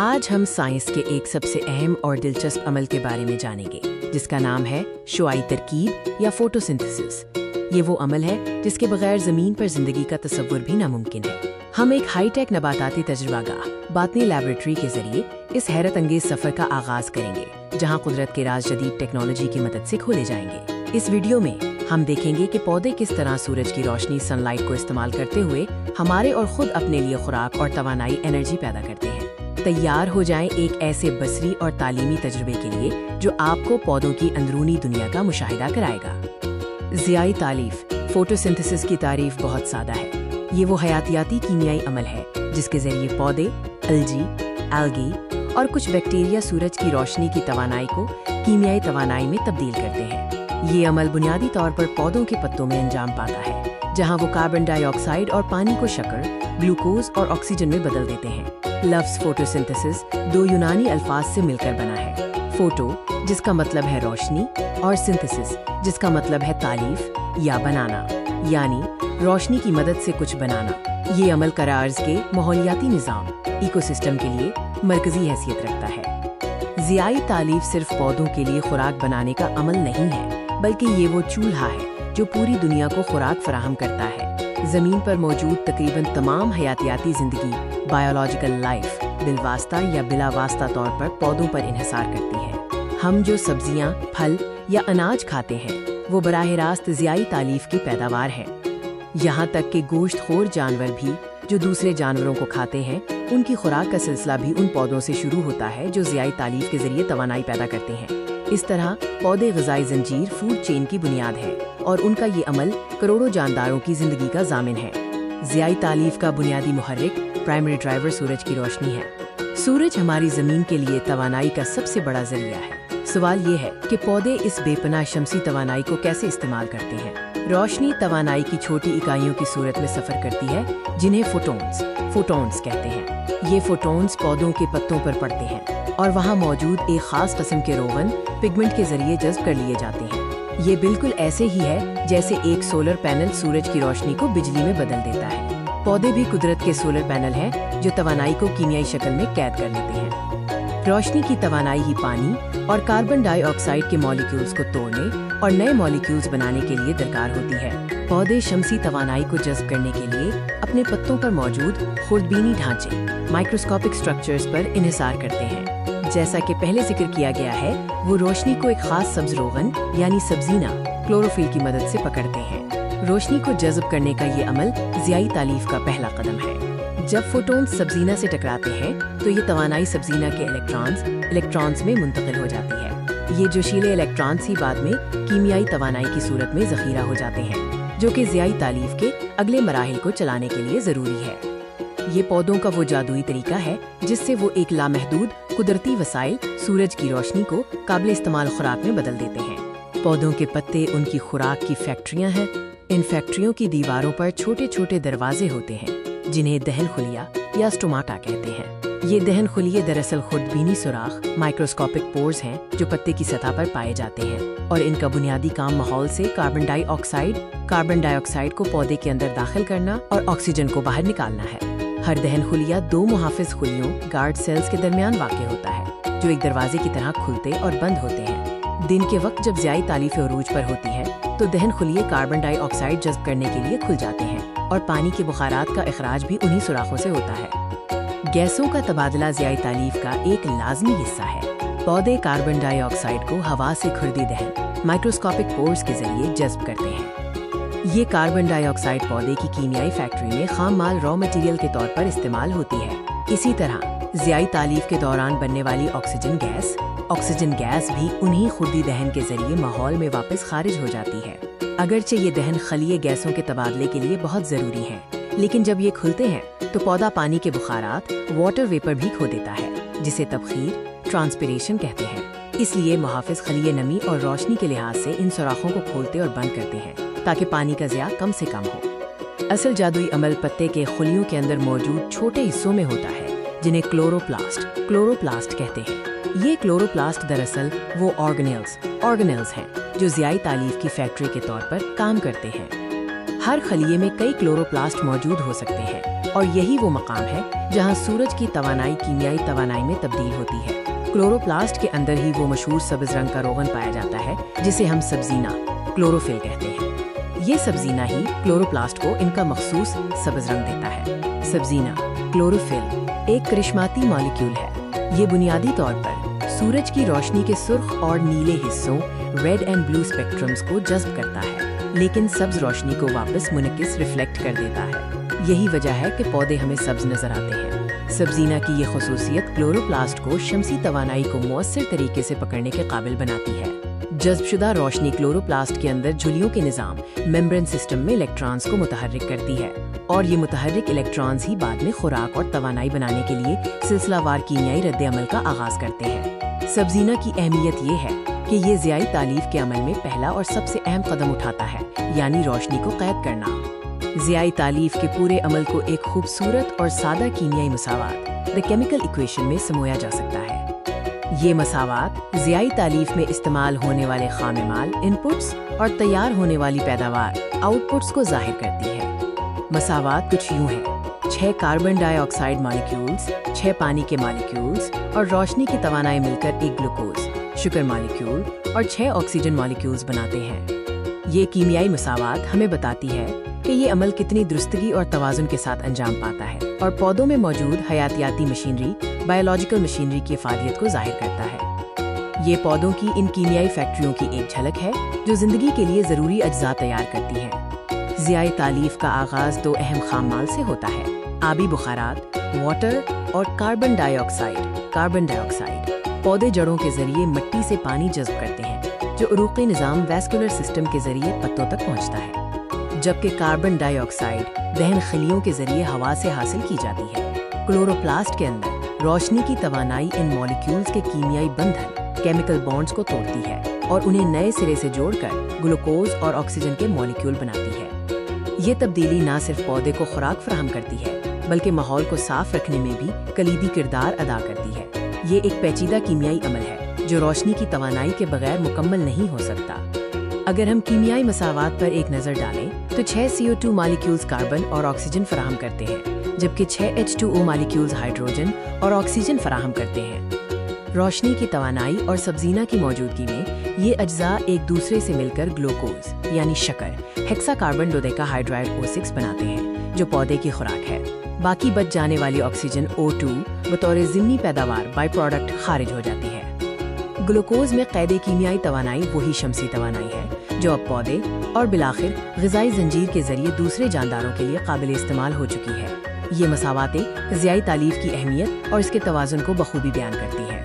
آج ہم سائنس کے ایک سب سے اہم اور دلچسپ عمل کے بارے میں جانیں گے جس کا نام ہے شعاعی ترکیب یا فوٹوسنتھسس۔ یہ وہ عمل ہے جس کے بغیر زمین پر زندگی کا تصور بھی ناممکن ہے۔ ہم ایک ہائی ٹیک نباتاتی تجربہ گاہ باطنی لیبارٹری کے ذریعے اس حیرت انگیز سفر کا آغاز کریں گے جہاں قدرت کے راز جدید ٹیکنالوجی کی مدد سے کھولے جائیں گے۔ اس ویڈیو میں ہم دیکھیں گے کہ پودے کس طرح سورج کی روشنی سن لائٹ کو استعمال کرتے ہوئے ہمارے اور خود اپنے لیے خوراک اور توانائی انرجی پیدا کرتے ہیں۔ تیار ہو جائیں ایک ایسے بصری اور تعلیمی تجربے کے لیے جو آپ کو پودوں کی اندرونی دنیا کا مشاہدہ کرائے گا۔ ضیائی تالیف فوٹوسنتھسس کی تعریف بہت سادہ ہے۔ یہ وہ حیاتیاتی کیمیائی عمل ہے جس کے ذریعے پودے، الگی اور کچھ بیکٹیریا سورج کی روشنی کی توانائی کو کیمیائی توانائی میں تبدیل کرتے ہیں۔ یہ عمل بنیادی طور پر پودوں کے پتوں میں انجام پاتا ہے جہاں وہ کاربن ڈائی آکسائڈ اور پانی کو شکر، گلوکوز اور آکسیجن میں بدل دیتے ہیں۔ لفظ فوٹوسنتھسس دو یونانی الفاظ سے مل کر بنا ہے، فوٹو جس کا مطلب ہے روشنی اور سنتھسس جس کا مطلب ہے تالیف یا بنانا، یعنی روشنی کی مدد سے کچھ بنانا۔ یہ عمل کرۂ ارض کے ماحولیاتی نظام ایکو سسٹم کے لیے مرکزی حیثیت رکھتا ہے۔ ضیائی تالیف صرف پودوں کے لیے خوراک بنانے کا عمل نہیں ہے بلکہ یہ وہ چولہا ہے جو پوری دنیا کو خوراک فراہم کرتا ہے۔ زمین پر موجود تقریباً تمام حیاتیاتی زندگی بایولوجیکل لائف بالواسطہ یا بلا واسطہ طور پر پودوں پر انحصار کرتی ہے۔ ہم جو سبزیاں، پھل یا اناج کھاتے ہیں وہ براہ راست ضیائی تالیف کی پیداوار ہے۔ یہاں تک کہ گوشت خور جانور بھی جو دوسرے جانوروں کو کھاتے ہیں ان کی خوراک کا سلسلہ بھی ان پودوں سے شروع ہوتا ہے جو ضیائی تالیف کے ذریعے توانائی پیدا کرتے ہیں۔ اس طرح پودے غذائی زنجیر فوڈ چین کی بنیاد ہے اور ان کا یہ عمل کروڑوں جانداروں کی زندگی کا ضامن ہے۔ ضیائی تالیف کا بنیادی محرک پرائمری ڈرائیور سورج کی روشنی ہے۔ سورج ہماری زمین کے لیے توانائی کا سب سے بڑا ذریعہ ہے۔ سوال یہ ہے کہ پودے اس بے پناہ شمسی توانائی کو کیسے استعمال کرتے ہیں۔ روشنی توانائی کی چھوٹی اکائیوں کی صورت میں سفر کرتی ہے جنہیں فوٹونز کہتے ہیں۔ یہ فوٹونز پودوں کے پتوں پر پڑتے ہیں اور وہاں موجود ایک خاص قسم کے روغن پگمنٹ کے ذریعے جذب کر لیے جاتے ہیں۔ یہ بالکل ایسے ہی ہے جیسے ایک سولر پینل سورج کی روشنی کو بجلی میں بدل دیتا ہے۔ پودے بھی قدرت کے سولر پینل ہیں جو توانائی کو کیمیائی شکل میں قید کر لیتے ہیں۔ روشنی کی توانائی ہی پانی اور کاربن ڈائی آکسائڈ کے مالیکیولز کو توڑنے اور نئے مالیکیولز بنانے کے لیے درکار ہوتی ہے۔ پودے شمسی توانائی کو جذب کرنے کے لیے اپنے پتوں پر موجود خوردبینی ڈھانچے مائکروسکوپک سٹرکچرز پر انحصار کرتے ہیں۔ جیسا کہ پہلے ذکر کیا گیا ہے، وہ روشنی کو ایک خاص سبز روغن یعنی سبزینہ کلوروفل کی مدد سے پکڑتے ہیں۔ روشنی کو جذب کرنے کا یہ عمل ضیائی تالیف کا پہلا قدم ہے۔ جب فوٹونز سبزینہ سے ٹکراتے ہیں تو یہ توانائی سبزینہ کے الیکٹرانز میں منتقل ہو جاتی ہے۔ یہ جوشیلے الیکٹرانز ہی بعد میں کیمیائی توانائی کی صورت میں ذخیرہ ہو جاتے ہیں جو کہ ضیائی تالیف کے اگلے مراحل کو چلانے کے لیے ضروری ہے۔ یہ پودوں کا وہ جادوئی طریقہ ہے جس سے وہ ایک لامحدود قدرتی وسائل سورج کی روشنی کو قابل استعمال خوراک میں بدل دیتے ہیں۔ پودوں کے پتے ان کی خوراک کی فیکٹریاں ہیں۔ ان فیکٹریوں کی دیواروں پر چھوٹے چھوٹے دروازے ہوتے ہیں جنہیں دہن خلیہ یا سٹوماٹا کہتے ہیں۔ یہ دہن خلیے دراصل خوردبینی سوراخ مائکروسکوپک پورز ہیں جو پتے کی سطح پر پائے جاتے ہیں اور ان کا بنیادی کام ماحول سے کاربن ڈائی آکسائڈ کو پودے کے اندر داخل کرنا اور آکسیجن کو باہر نکالنا ہے۔ ہر دہن خلیہ دو محافظ خلیوں گارڈ سیلز کے درمیان واقع ہوتا ہے جو ایک دروازے کی طرح کھلتے اور بند ہوتے ہیں۔ دن کے وقت جب ضیائی تالیف عروج پر ہوتی ہے تو دہن خلیے کاربن ڈائی آکسائڈ جذب کرنے کے لیے کھل جاتے ہیں اور پانی کے بخارات کا اخراج بھی انہی سوراخوں سے ہوتا ہے۔ گیسوں کا تبادلہ ضیائی تالیف کا ایک لازمی حصہ ہے۔ پودے کاربن ڈائی آکسائڈ کو ہوا سے کھردی دہن مائکروسکوپک پورز کے ذریعے جذب کرتے ہیں۔ یہ کاربن ڈائی آکسائڈ پودے کی کیمیائی فیکٹری میں خام مال را مٹیریل کے طور پر استعمال ہوتی ہے۔ اسی طرح ضیائی تالیف کے دوران بننے والی آکسیجن گیس بھی انہی خردی دہن کے ذریعے ماحول میں واپس خارج ہو جاتی ہے۔ اگرچہ یہ دہن خلیے گیسوں کے تبادلے کے لیے بہت ضروری ہیں، لیکن جب یہ کھلتے ہیں تو پودا پانی کے بخارات واٹر ویپر بھی کھو دیتا ہے جسے تبخیر ٹرانسپیریشن کہتے ہیں۔ اس لیے محافظ خلیے نمی اور روشنی کے لحاظ سے ان سوراخوں کو کھولتے اور بند کرتے ہیں تاکہ پانی کا ضیاع کم سے کم ہو۔ اصل جادوئی عمل پتے کے خلیوں کے اندر موجود چھوٹے حصوں میں ہوتا ہے جنہیں کلوروپلاسٹ کہتے ہیں۔ یہ کلوروپلاسٹ دراصل وہ آرگنیلز ہیں جو ضیائی تالیف کی فیکٹری کے طور پر کام کرتے ہیں۔ ہر خلیے میں کئی کلوروپلاسٹ موجود ہو سکتے ہیں और यही वो मकाम है जहाँ सूरज की तवानाई कीमियाई तवानाई में तब्दील होती है। क्लोरोप्लास्ट के अंदर ही वो मशहूर सब्ज रंग का रोगन पाया जाता है जिसे हम सब्जीना क्लोरोफिल कहते हैं। ये सब्जीना ही क्लोरोप्लास्ट को इनका मखसूस सब्ज रंग देता है। सब्जीना क्लोरोफिल एक करिश्माती मॉलिक्यूल है। ये बुनियादी तौर पर सूरज की रोशनी के सुर्ख और नीले हिस्सों रेड एंड ब्लू स्पेक्ट्रम्स को जज्ब करता है, लेकिन सब्ज रोशनी को वापस मुनकिस रिफ्लेक्ट कर देता है। यही वजह है कि पौधे हमें सब्ज नजर आते हैं। सब्जीना की ये खसूसियत क्लोरोप्लास्ट को शमसी तवानाई को मुअस्सर तरीके से पकड़ने के काबिल बनाती है। जज्बशुदा रोशनी क्लोरोप्लास्ट के अंदर झुर्रियों के निज़ाम मेम्ब्रेन सिस्टम में इलेक्ट्रॉन्स को मुतहर्रिक करती है, और ये मुतहर्रिक इलेक्ट्रॉन्स ही बाद में खुराक और तवानाई बनाने के लिए सिलसिलावार कीमियाई रद्द-ए-अमल का आगाज करते हैं। सब्जीना की अहमियत ये है कि ये ज़ियाई तालीफ के अमल में पहला और सबसे अहम कदम उठाता है, यानी रोशनी को कैद करना। ज़ियाई तालीफ के पूरे अमल को एक खूबसूरत और सादा कीमियाई मसावात द केमिकल इक्वेशन में समोया जा सकता है। ये मसावात ज़ियाई तालीफ में इस्तेमाल होने वाले खामेमाल इनपुट्स और तैयार होने वाली पैदावार आउटपुट्स को जाहिर करती है। मसावात कुछ यूँ हैं: 6 कार्बन डाइऑक्साइड मॉलिक्यूल्स, 6 पानी के मॉलिक्यूल्स और रोशनी की तवानाई मिलकर एक ग्लूकोज शुगर मॉलिक्यूल और 6 ऑक्सीजन मॉलिक्यूल्स बनाते हैं। ये कीमियाई मसावात हमें बताती है कि ये अमल कितनी दुरुस्तगी और तवाज़ुन के साथ अंजाम पाता है, और पौधों में मौजूद हयातियाती मशीनरी बायोलॉजिकल मशीनरी की अफादियत को जाहिर करता है। ये पौधों की इन कीमियाई फैक्ट्रियों की एक झलक है जो जिंदगी के लिए ज़रूरी अज्जा तैयार करती हैं। ज़ियाई तालीफ का आगाज़ 2 अहम खामाल से होता है: आबी बुखारात वाटर और कार्बन डाइऑक्साइड। कार्बन डाइऑक्साइड पौधे जड़ों के जरिए मिट्टी से पानी जज्ब करते हैं, जो उरूक़ी निज़ाम वैस्कुलर सिस्टम के जरिए पत्तों तक पहुँचता है, जबकि कार्बन डाइऑक्साइड दहन खलियों के जरिए हवा से हासिल की जाती है। क्लोरोप्लास्ट के अंदर रोशनी की तवानाई इन मॉलिक्यूल्स के कीमियाई बंधन केमिकल बॉन्ड्स को तोड़ती है और उन्हें नए सिरे से जोड़कर ग्लूकोज और ऑक्सीजन के मॉलिक्यूल बनाती है। ये तब्दीली न सिर्फ पौधे को खुराक फराहम करती है, बल्कि माहौल को साफ रखने में भी कलीदी किरदार अदा करती है। ये एक पेचीदा कीमियाई अमल है जो रोशनी की तवानाई के बगैर मुकम्मल नहीं हो सकता। अगर हम कीमियाई मसावात पर एक नज़र डालें तो 6 CO2 मॉलिक्यूल्स कार्बन और ऑक्सीजन फराहम करते हैं, जबकि 6 H2O मॉलिक्यूल्स हाइड्रोजन और ऑक्सीजन फराहम करते हैं। रोशनी की तवानाई और सब्जीना की मौजूदगी में ये अज्जा एक दूसरे से मिलकर ग्लूकोज यानी शक्कर हेक्साकार्बन डोडेकाहाइड्राइड O6 बनाते हैं, जो पौधे की खुराक है। बाकी बच जाने वाली ऑक्सीजन O2 बतौर ज़िमनी पैदावार बाई प्रोडक्ट खारिज हो जाती है। ग्लूकोज में कैद कीमियाई तवानाई वही शमसी तवानाई है जो अब पौधे और बिलाखिर ग़िज़ाई जंजीर के जरिए दूसरे जानदारों के लिए काबिल इस्तेमाल हो चुकी है। ये मसावातें ज़ियाई तालीफ की अहमियत और इसके तवाज़ुन को बखूबी बयान करती है।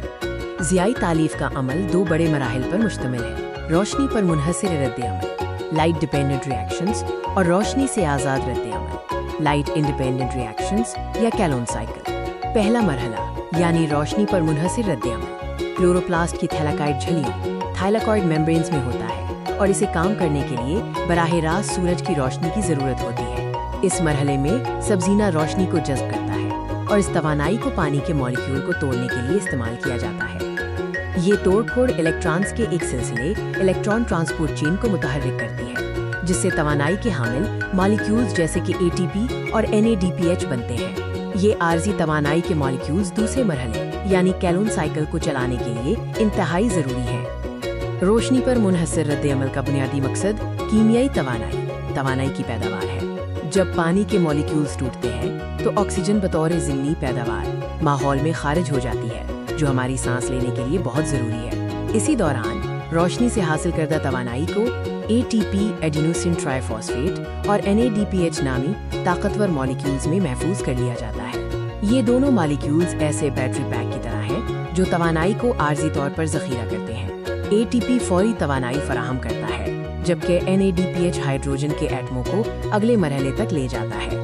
ज़ियाई तालीफ का अमल 2 बड़े मराहिल पर मुश्तमिल है: रोशनी पर मुनहसिर रद्द-ए-अमल लाइट डिपेंडेंट रिएक्शंस और रोशनी से आज़ाद रद्द-ए-अमल लाइट इंडिपेंडेंट रिएक्शंस या कैलोन साइकिल। पहला मरहला यानी रोशनी पर मुनहसिर रद्द-ए-अमल क्लोरोप्लास्ट की थैलाकाइड झिल्लियों थाइलाकॉइड मेम्ब्रेन्स में होता है, और इसे काम करने के लिए बराह रास्त सूरज की रोशनी की ज़रूरत होती है। इस मरहले में सब्जीना रोशनी को जज्ब करता है और इस तवानाई को पानी के मॉलिक्यूल को तोड़ने के लिए इस्तेमाल किया जाता है। ये तोड़-फोड़ इलेक्ट्रॉन्स के एक सिलसिले इलेक्ट्रॉन ट्रांसपोर्ट चेन को मुतहर्रिक करती है, जिससे तवानाई के हामिल मॉलिक्यूल्स जैसे कि ATP और NADPH बनते हैं। ये आर्जी तवानाई के मॉलिक्यूल्स दूसरे मरहले यानी कैलोन साइकिल को चलाने के लिए इंतहाई ज़रूरी है। रोशनी पर मुनहसिर रद्द-ए-अमल का बुनियादी मकसद कीमियाई तवानाई की पैदावार है। जब पानी के मॉलिक्यूल्स टूटते हैं तो ऑक्सीजन बतौर ज़िमनी पैदावार माहौल में खारिज हो जाती है, जो हमारी सांस लेने के लिए बहुत ज़रूरी है। इसी दौरान रोशनी से हासिल करदा तवानाई को ATP एडिनोसिन ट्राइफॉस्फेट और NADPH नामी ताकतवर मॉलिक्यूल्स में महफूज कर लिया जाता है। ये दोनों मॉलिक्यूल्स ऐसे बैटरी पैक की तरह हैं जो तवानाई को आर्जी तौर पर ज़ख़ीरा करते हैं। ATP फौरी तवानाई फराहम करता है, जबकि NADPH हाइड्रोजन के एटमों को अगले मरहले तक ले जाता है।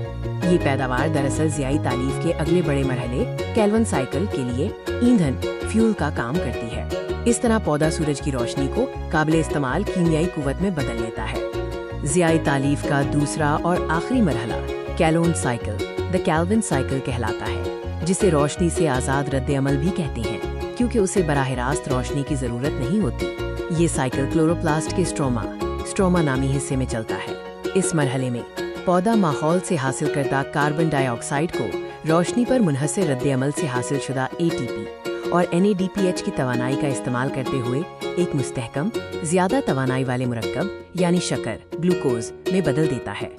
ये पैदावार दरअसल ज़ियाई तालीफ के अगले बड़े मरहले कैल्विन साइकिल के लिए ईंधन फ्यूल का काम करती है। इस तरह पौधा सूरज की रोशनी को काबिल इस्तेमाल कीमियाई कुव्वत में बदल लेता है। ज़ियाई तालीफ का दूसरा और आखिरी मरहला कैलोन साइकिल द कैल्विन साइकिल कहलाता है, जिसे रोशनी से आज़ाद रद्द-ए-अमल भी कहते हैं, क्योंकि उसे बराह रास्त रोशनी की ज़रूरत नहीं होती। ये साइकिल क्लोरोप्लास्ट के स्ट्रोमा नामी हिस्से में चलता है। इस मरहले में पौधा माहौल से हासिल करदा कार्बन डाइऑक्साइड को रोशनी पर मुनहसर रद्द-ए-अमल से हासिल शुदा ATP और NADPH की तवानाई का इस्तेमाल करते हुए एक मुस्तहकम, ज़्यादा तवानाई वाले मुरक्कब यानी शक्कर, ग्लूकोज में बदल देता है।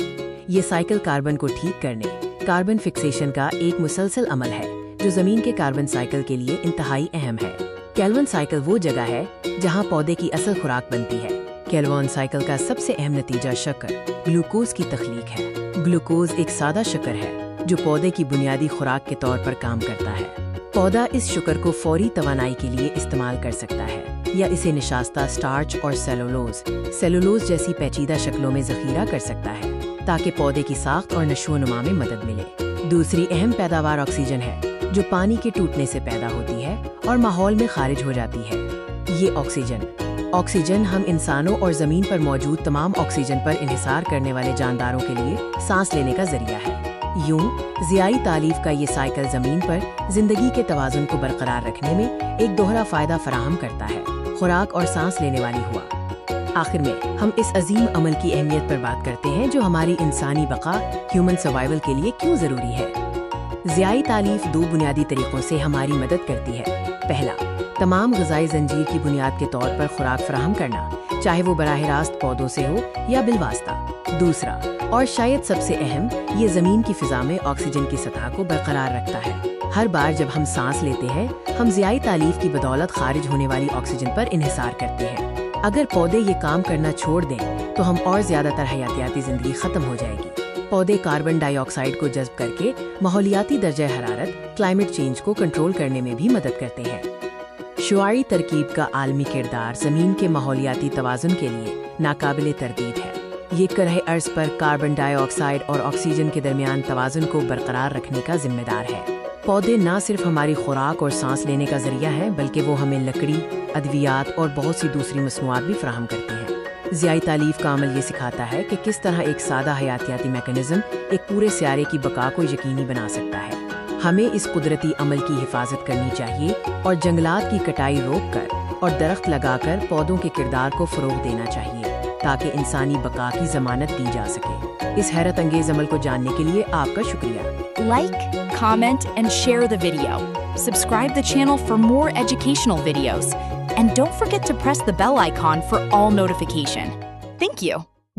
ये साइकिल कार्बन को ठीक करने, कार्बन फिक्सेशन का एक मुसलसल अमल है जो ज़मीन के कार्बन साइकिल के लिए इंतहाई अहम है। कैल्वन साइकिल वो जगह है जहाँ पौधे की असल खुराक बनती है। कैल्वन साइकिल का सबसे अहम नतीजा शक्कर, ग्लूकोज की तख्लीक है। ग्लूकोज एक सादा शक्कर है जो पौधे की बुनियादी खुराक के तौर पर काम करता है। पौधा इस शुगर को फौरी तवानाई के लिए इस्तेमाल कर सकता है या इसे निशास्ता स्टार्च और सेलुलोज जैसी पेचीदा शक्लों में ज़ख़ीरा कर सकता है ताकि पौधे की साख्त और नशोनुमा में मदद मिले। दूसरी अहम पैदावार ऑक्सीजन है जो पानी के टूटने से पैदा होती है और माहौल में खारिज हो जाती है। ये ऑक्सीजन हम इंसानों और ज़मीन पर मौजूद तमाम ऑक्सीजन पर इन्हिसार करने वाले जानदारों के लिए सांस लेने का जरिया है। यूं ज़ियाई तालीफ का ये साइकिल ज़मीन पर ज़िंदगी के तवाज़ुन को बरकरार रखने में एक दोहरा फ़ायदा फराहम करता है, खुराक और सांस लेने वाली हुआ। आखिर में हम इस अजीम अमल की अहमियत पर बात करते हैं जो हमारी इंसानी बका, ह्यूमन सर्वाइवल के लिए क्यों ज़रूरी है। ज़ियाई तालीफ दो बुनियादी तरीक़ों से हमारी मदद करती है। पहला, तमाम ग़िज़ाई ज़ंजीर की बुनियाद के तौर पर खुराक फराहम करना, चाहे वो बराह रास्त पौधों से हो या बिलवास्ता। दूसरा, और शायद सबसे अहम, ये ज़मीन की फ़िज़ा में ऑक्सीजन की सतह को बरकरार रखता है। हर बार जब हम सांस लेते हैं हम ज़ियाई तालीफ की बदौलत खारिज होने वाली ऑक्सीजन पर इन्हिसार करते हैं। अगर पौधे ये काम करना छोड़ दें तो हम और ज़्यादातर हयातियाती ज़िंदगी ख़त्म हो जाएगी। पौधे कार्बन डाइऑक्साइड को जज़्ब करके माहौलियाती दर्जा हरारत, क्लाइमेट चेंज को कंट्रोल करने में भी मदद करते हैं। शुआई तरकीब का आलमी किरदार ज़मीन के माहौलियाती तवाज़ुन के लिए नाकाबिले तरदीद है। ये करह अर्ज़ पर कार्बन डाइऑक्साइड और ऑक्सीजन के दरमियान तवाज़ुन को बरकरार रखने का जिम्मेदार है। पौधे न सिर्फ हमारी खुराक और सांस लेने का जरिया हैं बल्कि वो हमें लकड़ी, अद्वियात और बहुत सी दूसरी मसनूआत भी फराहम करते हैं। ज़ियाई तालीफ का अमल ये सिखाता है कि किस तरह एक सादा हयातियाती मैकेनिज़्म एक पूरे स्यारे की बका को यकीनी बना सकता है। हमें इस कुदरती अमल की हिफाजत करनी चाहिए और जंगलात की कटाई रोककर और दरख्त लगाकर पौधों के किरदार को फ़रोग़ देना चाहिए ताकि इंसानी बका की ज़मानत दी जा सके। इस हैरत अंगेज़ अमल को जानने के लिए आपका शुक्रिया। Like, comment, and share the video. Subscribe the channel for more educational videos. And don't forget to press the bell icon for all notification. Thank you.